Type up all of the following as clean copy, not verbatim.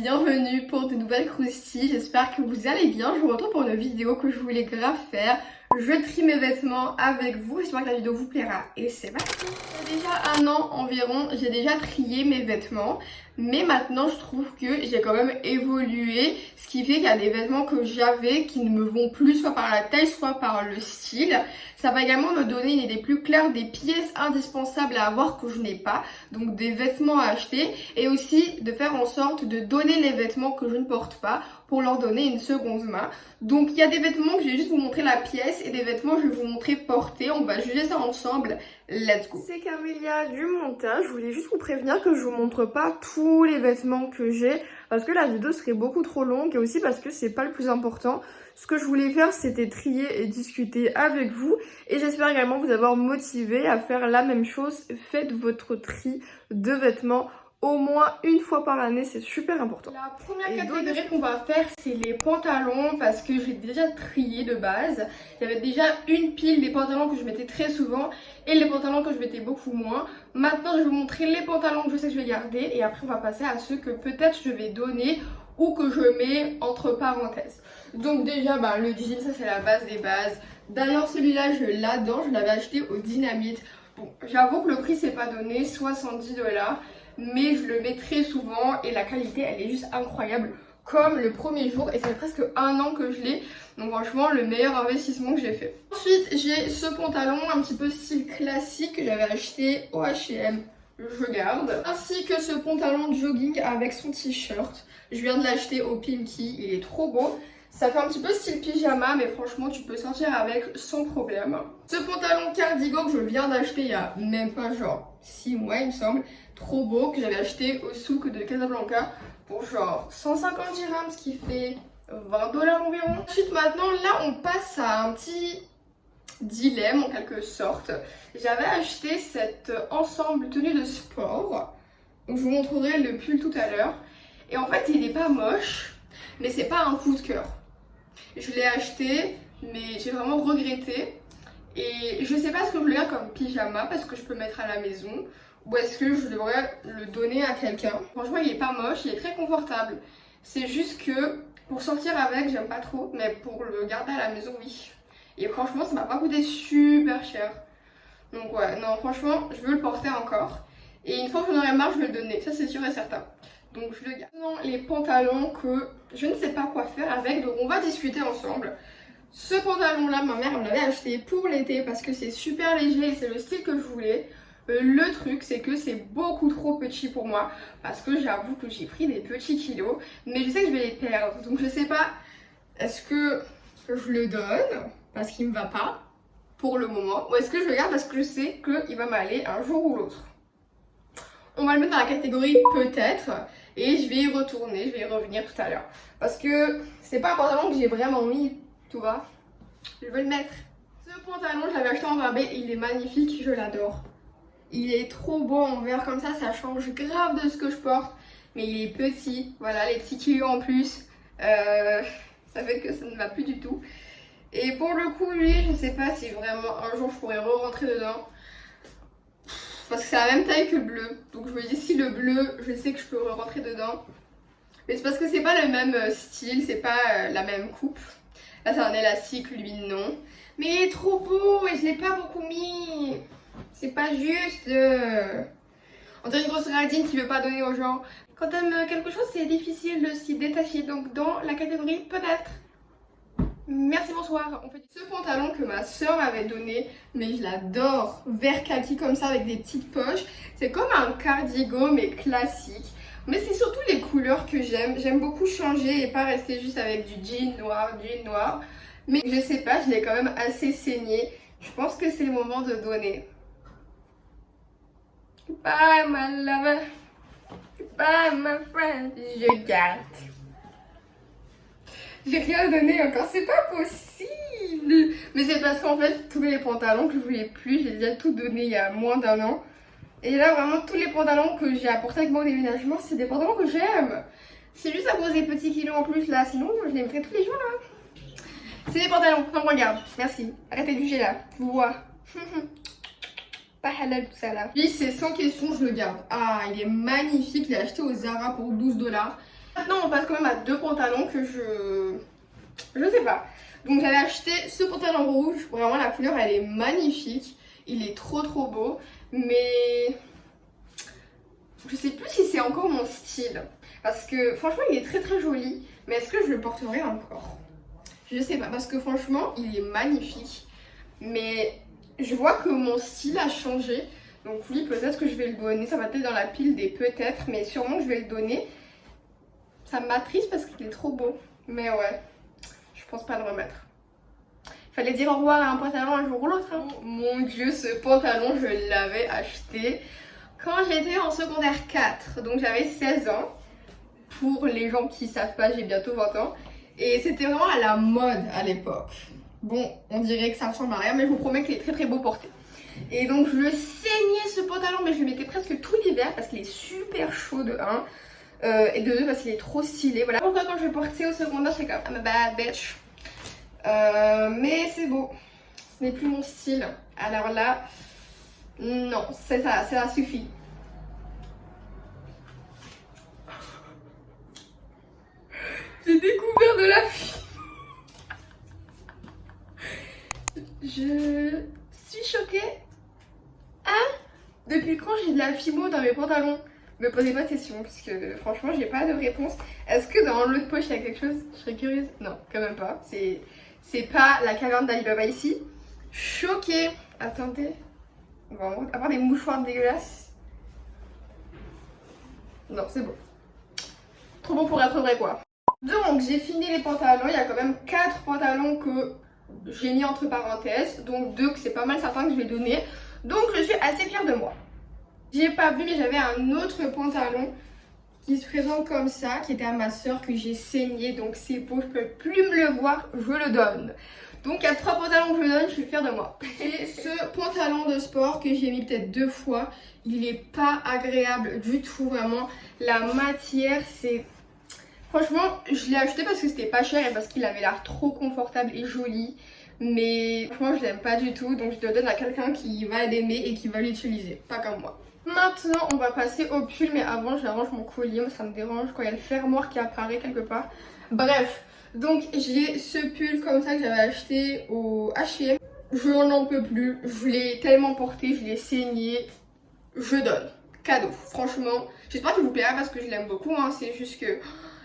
bienvenue pour de nouvelles croustilles, j'espère que vous allez bien. Je vous retrouve pour une vidéo que je voulais grave faire. Je trie mes vêtements avec vous, j'espère que la vidéo vous plaira et c'est parti. Il y a déjà un an environ, j'ai déjà trié mes vêtements, mais maintenant je trouve que j'ai quand même évolué, ce qui fait qu'il y a des vêtements que j'avais qui ne me vont plus soit par la taille soit par le style. Ça va également me donner une idée plus claire des pièces indispensables à avoir que je n'ai pas, donc des vêtements à acheter, et aussi de faire en sorte de donner les vêtements que je ne porte pas pour leur donner une seconde main. Donc il y a des vêtements que je vais juste vous montrer la pièce et des vêtements que je vais vous montrer portés. On va juger ça ensemble. Let's go. C'est Camélia du montage. Je voulais juste vous prévenir que je vous montre pas tous les vêtements que j'ai parce que la vidéo serait beaucoup trop longue et aussi parce que c'est pas le plus important. Ce que je voulais faire, c'était trier et discuter avec vous et j'espère également vous avoir motivé à faire la même chose. Faites votre tri de vêtements au moins une fois par année, c'est super important. La première catégorie qu'on va faire, c'est les pantalons parce que j'ai déjà trié de base. Il y avait déjà une pile des pantalons que je mettais très souvent et les pantalons que je mettais beaucoup moins. Maintenant, je vais vous montrer les pantalons que je sais que je vais garder et après on va passer à ceux que peut-être je vais donner ou que je mets entre parenthèses. Donc déjà, le jean, ça c'est la base des bases. D'ailleurs, celui-là, je l'adore, je l'avais acheté au Dynamite. Bon, j'avoue que le prix c'est pas donné, 70 $. Mais je le mets très souvent et la qualité elle est juste incroyable comme le premier jour et ça fait presque un an que je l'ai, donc franchement le meilleur investissement que j'ai fait. Ensuite j'ai ce pantalon un petit peu style classique que j'avais acheté au H&M, je garde, ainsi que ce pantalon de jogging avec son t-shirt. Je viens de l'acheter au Pimki, il est trop beau. Ça fait un petit peu style pyjama, mais franchement tu peux sortir avec sans problème. Ce pantalon cardigan que je viens d'acheter il y a même pas genre 6 mois il me semble, trop beau, que j'avais acheté au souk de Casablanca pour genre 150 dirhams, ce qui fait 20 $ environ. Ensuite maintenant là on passe à un petit dilemme en quelque sorte. J'avais acheté cet ensemble tenue de sport, donc je vous montrerai le pull tout à l'heure. Et en fait il n'est pas moche, mais c'est pas un coup de cœur. Je l'ai acheté, mais j'ai vraiment regretté. Et je sais pas ce que je le garde comme pyjama parce que je peux le mettre à la maison ou est-ce que je devrais le donner à quelqu'un. Franchement, il est pas moche, il est très confortable. C'est juste que pour sortir avec, j'aime pas trop, mais pour le garder à la maison, oui. Et franchement, ça m'a pas coûté super cher. Donc ouais, non, franchement, je veux le porter encore. Et une fois que j'en aurai marre, je vais le donner, ça c'est sûr et certain. Donc je le garde. Maintenant, les pantalons que je ne sais pas quoi faire avec, donc on va discuter ensemble. Ce pantalon là, ma mère me l'avait acheté pour l'été parce que c'est super léger et c'est le style que je voulais. Le truc c'est que c'est beaucoup trop petit pour moi parce que j'avoue que j'ai pris des petits kilos, mais je sais que je vais les perdre. Donc je sais pas, est-ce que je le donne parce qu'il me va pas pour le moment ou est-ce que je le garde parce que je sais qu'il va m'aller un jour ou l'autre. On va le mettre dans la catégorie peut-être et je vais y retourner, je vais y revenir tout à l'heure. Parce que c'est pas un pantalon que j'ai vraiment mis, tu vois. Je veux le mettre. Ce pantalon, je l'avais acheté en rabais et il est magnifique, je l'adore. Il est trop beau en vert comme ça change grave de ce que je porte. Mais il est petit, voilà, les petits kilos en plus. Ça fait que ça ne va plus du tout. Et pour le coup, lui, je sais pas si vraiment un jour je pourrais re-rentrer dedans. Parce que c'est la même taille que le bleu. Donc je me dis si le bleu, je sais que je peux rentrer dedans. Mais c'est parce que c'est pas le même style, c'est pas la même coupe. Là c'est un élastique, lui non. Mais il est trop beau et je l'ai pas beaucoup mis. C'est pas juste. On dirait une grosse radine qui veut pas donner aux gens. Quand t'aimes quelque chose, c'est difficile de s'y détacher. Donc dans la catégorie peut-être. Merci, bonsoir. En fait, ce pantalon que ma soeur m'avait donné, mais je l'adore, vert kaki comme ça avec des petites poches. C'est comme un cardigan mais classique. Mais c'est surtout les couleurs que j'aime. J'aime beaucoup changer et pas rester juste avec du jean noir. Mais je sais pas, je l'ai quand même assez saigné. Je pense que c'est le moment de donner. Bye my lover. Bye my friend. Je garde. J'ai rien donné encore, c'est pas possible. Mais c'est parce qu'en fait, tous les pantalons que je voulais plus, j'ai déjà tout donné il y a moins d'un an. Et là, vraiment, tous les pantalons que j'ai apportés avec mon déménagement, c'est des pantalons que j'aime. C'est juste à cause des petits kilos en plus là, sinon je les mettrais tous les jours là. C'est des pantalons, non, regarde, merci. Arrêtez de juger là, vous vois. Pas halal tout ça là. Lui, c'est sans question, je le garde. Ah, il est magnifique, je l'ai acheté au Zara pour 12 $. Maintenant on passe quand même à deux pantalons que je sais pas. Donc j'avais acheté ce pantalon rouge, vraiment la couleur elle est magnifique, il est trop beau, mais je sais plus si c'est encore mon style. Parce que franchement il est très joli, mais est-ce que je le porterai encore? Je sais pas, parce que franchement il est magnifique, mais je vois que mon style a changé. Donc oui, peut-être que je vais le donner, ça va être dans la pile des peut-être, mais sûrement que je vais le donner. Ça m'attriste parce qu'il est trop beau, mais ouais, je pense pas le remettre. Fallait dire au revoir à un pantalon un jour ou l'autre. Hein. Mon dieu, ce pantalon, je l'avais acheté quand j'étais en secondaire 4. Donc j'avais 16 ans. Pour les gens qui savent pas, j'ai bientôt 20 ans. Et c'était vraiment à la mode à l'époque. Bon, on dirait que ça ressemble à rien, mais je vous promets qu'il est très beau porté. Et donc je le saignais ce pantalon, mais je le mettais presque tout l'hiver parce qu'il est super chaud de 1. Et de 2 parce qu'il est trop stylé. Voilà pourquoi quand je le portais au secondaire, c'est comme I'm a bad bitch. Mais c'est beau. Ce n'est plus mon style. Alors là, non, c'est ça suffit. J'ai découvert de la fille. Je suis choquée. Hein? Depuis quand j'ai de la fimo dans mes pantalons? Me posez pas de questions parce que franchement j'ai pas de réponse. Est-ce que dans l'autre poche il y a quelque chose? Je serais curieuse. Non, quand même pas. C'est pas la caverne d'Alibaba ici. Choquée. Attendez. On va avoir des mouchoirs dégueulasses. Non, c'est bon. Trop bon pour être vrai quoi. Donc j'ai fini les pantalons. Il y a quand même 4 pantalons que j'ai mis entre parenthèses. Donc 2 que c'est pas mal certain que je vais donner. Donc je suis assez fière de moi. J'ai pas vu mais j'avais un autre pantalon qui se présente comme ça, qui était à ma soeur que j'ai saigné. Donc c'est beau, je peux plus me le voir, je le donne. Donc il y a 3 pantalons que je donne, je suis fière de moi. Et ce pantalon de sport que j'ai mis peut-être 2 fois, il est pas agréable du tout, vraiment. La matière, c'est... Franchement, je l'ai acheté parce que c'était pas cher et parce qu'il avait l'air trop confortable et joli. Mais franchement, je l'aime pas du tout, donc je le donne à quelqu'un qui va l'aimer et qui va l'utiliser, pas comme moi. Maintenant, on va passer au pull, mais avant, j'arrange mon collier, ça me dérange quand il y a le fermoir qui apparaît quelque part. Bref, donc j'ai ce pull comme ça que j'avais acheté au H&M. Je n'en peux plus, je l'ai tellement porté, je l'ai saigné, je donne. Cadeau, franchement. J'espère qu'il vous plaira parce que je l'aime beaucoup, hein. C'est juste que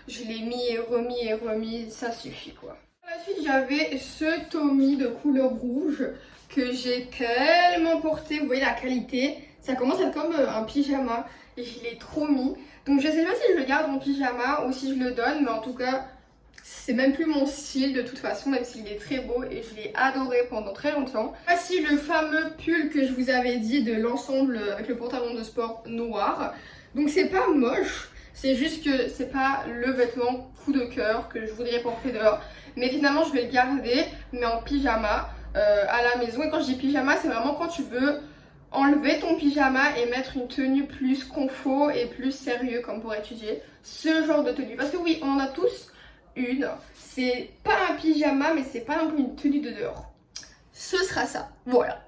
je l'ai mis et remis, ça suffit quoi. Ensuite, j'avais ce Tommy de couleur rouge que j'ai tellement porté, vous voyez la qualité. Ça commence à être comme un pyjama et je l'ai trop mis. Donc je sais pas si je le garde en pyjama ou si je le donne, mais en tout cas c'est même plus mon style de toute façon, même s'il est très beau et je l'ai adoré pendant très longtemps. Voici le fameux pull que je vous avais dit de l'ensemble avec le pantalon de sport noir. Donc c'est pas moche, c'est juste que c'est pas le vêtement coup de cœur que je voudrais porter dehors. Mais finalement je vais le garder, mais en pyjama à la maison. Et quand je dis pyjama, c'est vraiment quand tu veux enlever ton pyjama et mettre une tenue plus confort et plus sérieux comme pour étudier. Ce genre de tenue. Parce que oui, on en a tous une. C'est pas un pyjama, mais c'est pas non plus une tenue de dehors. Ce sera ça, voilà.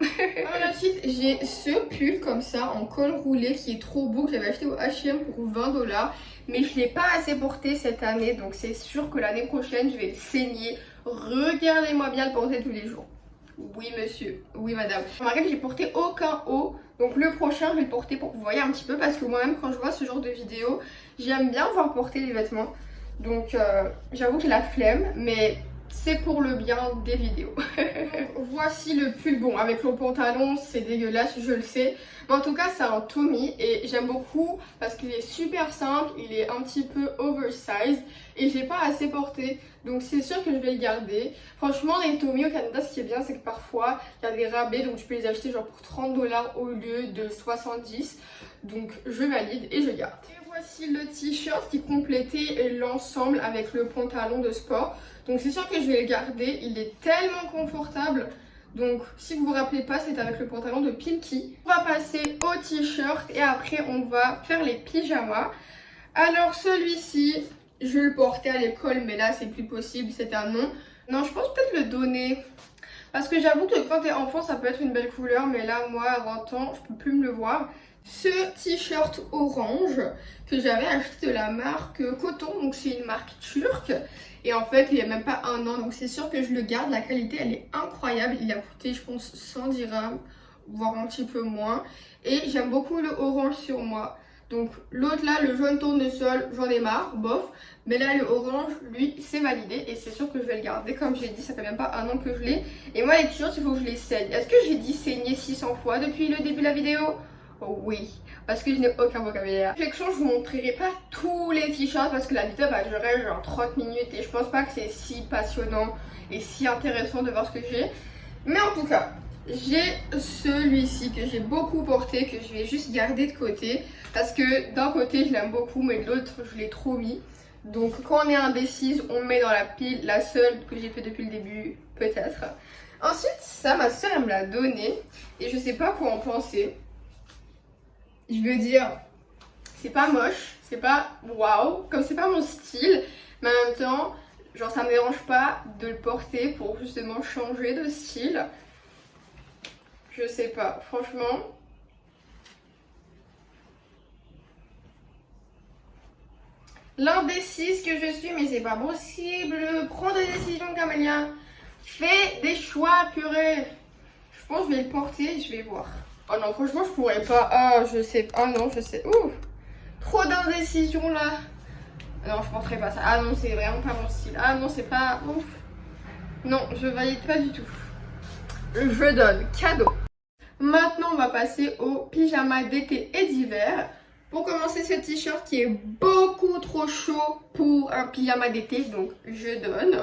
Ensuite, j'ai ce pull comme ça en col roulé qui est trop beau, que j'avais acheté au H&M pour 20 $. Mais je l'ai pas assez porté cette année, donc c'est sûr que l'année prochaine, je vais le saigner. Regardez-moi bien le porter tous les jours. Oui monsieur, oui madame. Remarquez que j'ai porté aucun haut, donc le prochain je vais le porter pour que vous voyez un petit peu, parce que moi-même quand je vois ce genre de vidéo, j'aime bien voir porter les vêtements. Donc j'avoue que j'ai la flemme, mais c'est pour le bien des vidéos. Voici le pull, bon avec le pantalon c'est dégueulasse, je le sais. Mais en tout cas c'est un Tommy et j'aime beaucoup parce qu'il est super simple, il est un petit peu oversize et je l'ai pas assez porté. Donc c'est sûr que je vais le garder. Franchement les Tommy au Canada ce qui est bien c'est que parfois il y a des rabais, donc tu peux les acheter genre pour 30 $ au lieu de 70. Donc je valide et je garde. Et voici le t-shirt qui complétait l'ensemble avec le pantalon de sport. Donc c'est sûr que je vais le garder, il est tellement confortable. Donc si vous vous rappelez pas, c'est avec le pantalon de Pinky. On va passer au t-shirt et après on va faire les pyjamas. Alors celui-ci, je le portais à l'école mais là c'est plus possible, c'est un non. Non, je pense peut-être le donner. Parce que j'avoue que quand t'es enfant ça peut être une belle couleur, mais là moi à 20 ans je peux plus me le voir. ce t-shirt orange que j'avais acheté de la marque Coton, donc c'est une marque turque. Et en fait, il n'y a même pas un an, donc c'est sûr que je le garde. La qualité, elle est incroyable. Il a coûté, je pense, 100 dirhams, voire un petit peu moins. Et j'aime beaucoup le orange sur moi. Donc l'autre là, le jaune tournesol, j'en ai marre, bof. Mais là, le orange, lui, c'est validé. Et c'est sûr que je vais le garder. Comme j'ai dit, ça fait même pas un an que je l'ai. Et moi, les t-shirts, il faut que je les saigne. Est-ce que j'ai dit saigner 600 fois depuis le début de la vidéo? Oh oui, parce que je n'ai aucun vocabulaire. Réflexion, je vous montrerai pas tous les t-shirts parce que la vidéo va durer genre 30 minutes et je pense pas que c'est si passionnant et si intéressant de voir ce que j'ai. Mais en tout cas, j'ai celui-ci que j'ai beaucoup porté, que je vais juste garder de côté parce que d'un côté je l'aime beaucoup mais de l'autre je l'ai trop mis. Donc quand on est indécise, on met dans la pile, la seule que j'ai fait depuis le début, peut-être. Ensuite, ça, ma soeur elle me l'a donné et je sais pas quoi en penser. Je veux dire, c'est pas moche, c'est pas waouh, comme c'est pas mon style, mais en même temps, genre ça me dérange pas de le porter pour justement changer de style. Je sais pas, franchement. L'indécise que je suis, mais c'est pas possible. Prends des décisions, Camélia. Fais des choix, purée. Je pense que je vais le porter et je vais voir. Oh non, franchement, je pourrais pas. Ah, je sais. Ah non, je sais. Ouh, trop d'indécision là. Non, je porterai pas ça. Ah non, c'est vraiment pas mon style. Ah non, c'est pas. Ouf. Non, je valide pas du tout. Je donne cadeau. Maintenant, on va passer au pyjama d'été et d'hiver. Pour commencer, ce t-shirt qui est beaucoup trop chaud pour un pyjama d'été, donc je donne.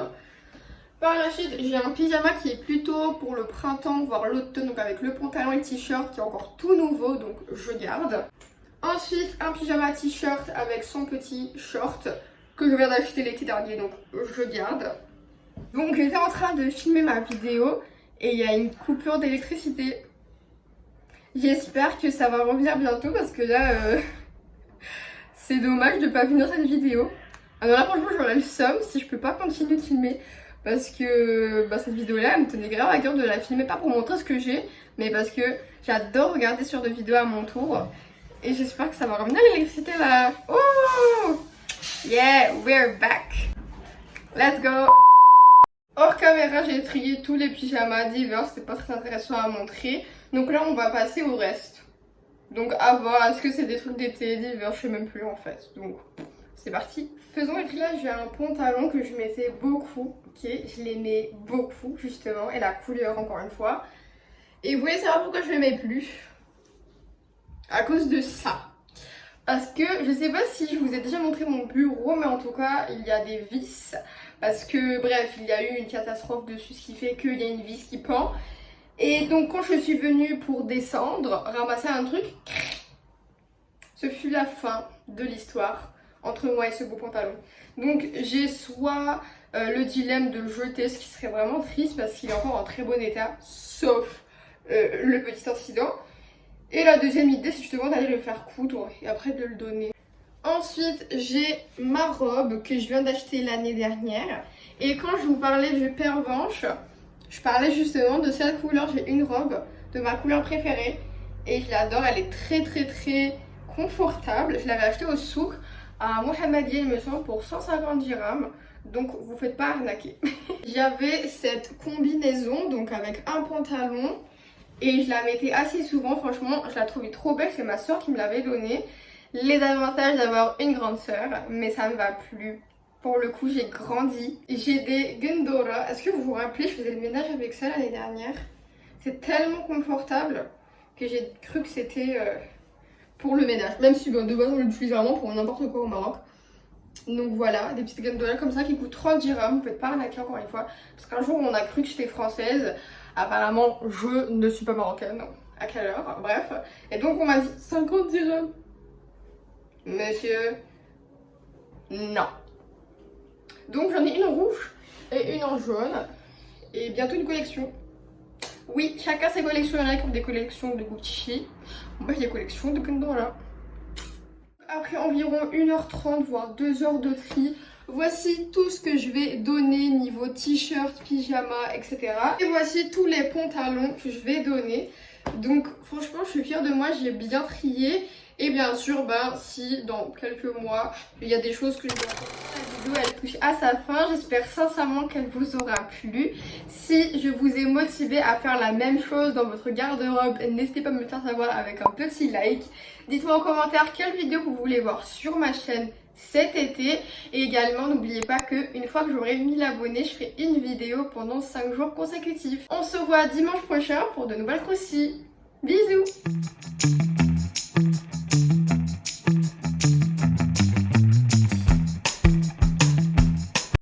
Par la suite, j'ai un pyjama qui est plutôt pour le printemps, voire l'automne, donc avec le pantalon et le t-shirt qui est encore tout nouveau, donc je garde. Ensuite, un pyjama t-shirt avec son petit short que je viens d'acheter l'été dernier, donc je garde. Donc j'étais en train de filmer ma vidéo et il y a une coupure d'électricité. J'espère que ça va revenir bientôt parce que là, c'est dommage de ne pas finir cette vidéo. Alors là, franchement, j'aurais le seum si je peux pas continuer de filmer. Parce que cette vidéo-là, elle me tenait grave à cœur de la filmer, pas pour montrer ce que j'ai, mais parce que j'adore regarder sur des vidéos à mon tour. Et j'espère que ça va revenir l'électricité là. Oh yeah, we're back. Let's go. Hors caméra, j'ai trié tous les pyjamas d'hiver, c'était pas très intéressant à montrer. Donc là, on va passer au reste. Donc à voir, est-ce que c'est des trucs d'été, d'hiver, je sais même plus en fait. Donc c'est parti. Faisons. Et puis là, j'ai un pantalon que je mettais beaucoup. Ok, je l'aimais beaucoup justement. Et la couleur encore une fois. Et vous voulez savoir pourquoi je l'aimais plus? À cause de ça. Parce que je sais pas si je vous ai déjà montré mon bureau, mais en tout cas, il y a des vis. Parce que bref, il y a eu une catastrophe dessus, ce qui fait qu'il y a une vis qui pend. Et donc quand je suis venue pour descendre, ramasser un truc, ce fut la fin de l'histoire entre moi et ce beau pantalon. Donc j'ai soit le dilemme de le jeter, ce qui serait vraiment triste parce qu'il est encore en très bon état, sauf le petit incident. Et la deuxième idée, c'est justement d'aller le faire coudre et après de le donner. Ensuite, j'ai ma robe que je viens d'acheter l'année dernière. Et quand je vous parlais du pervenche, je parlais justement de cette couleur. J'ai une robe de ma couleur préférée et je l'adore. Elle est très très très confortable. Je l'avais achetée au souk à Mohammedia, il me semble, pour 150 dirhams. Donc vous faites pas arnaquer. J'avais cette combinaison, donc avec un pantalon. Et je la mettais assez souvent, franchement, je la trouvais trop belle, c'est ma soeur qui me l'avait donnée. Les avantages d'avoir une grande soeur, mais ça ne va plus. Pour le coup, j'ai grandi. J'ai des Gundora. Est-ce que vous vous rappelez, je faisais le ménage avec ça l'année dernière. C'est tellement confortable que j'ai cru que c'était pour le ménage. Même si de base, on l'utilise vraiment pour n'importe quoi au Maroc. Donc voilà, des petites Gundora comme ça qui coûtent 30 dirhams. Vous faites pas arnaquer encore une fois. Parce qu'un jour, on a cru que j'étais française. Apparemment, je ne suis pas marocaine. À quelle heure? Bref. Et donc, on m'a dit 50 dirhams. Monsieur, non. Donc, j'en ai une en rouge et une en jaune. Et bientôt une collection. Oui, chacun ses collections. Il y en a qui ont des collections de Gucci. Moi, j'ai des collections de Gundora. Après environ 1h30, voire 2 heures de tri, voici tout ce que je vais donner niveau t-shirt, pyjama, etc. Et voici tous les pantalons que je vais donner. Donc franchement je suis fière de moi, j'ai bien trié. Et bien sûr si dans quelques mois il y a des choses que je dois faire, la vidéo elle touche à sa fin. J'espère sincèrement qu'elle vous aura plu. Si je vous ai motivé à faire la même chose dans votre garde-robe, n'hésitez pas à me le faire savoir avec un petit like. Dites-moi en commentaire quelle vidéo vous voulez voir sur ma chaîne cet été. Et également n'oubliez pas que une fois que j'aurai 1000 abonnés, je ferai une vidéo pendant 5 jours consécutifs. On se voit dimanche prochain pour de nouvelles croustilles. Bisous.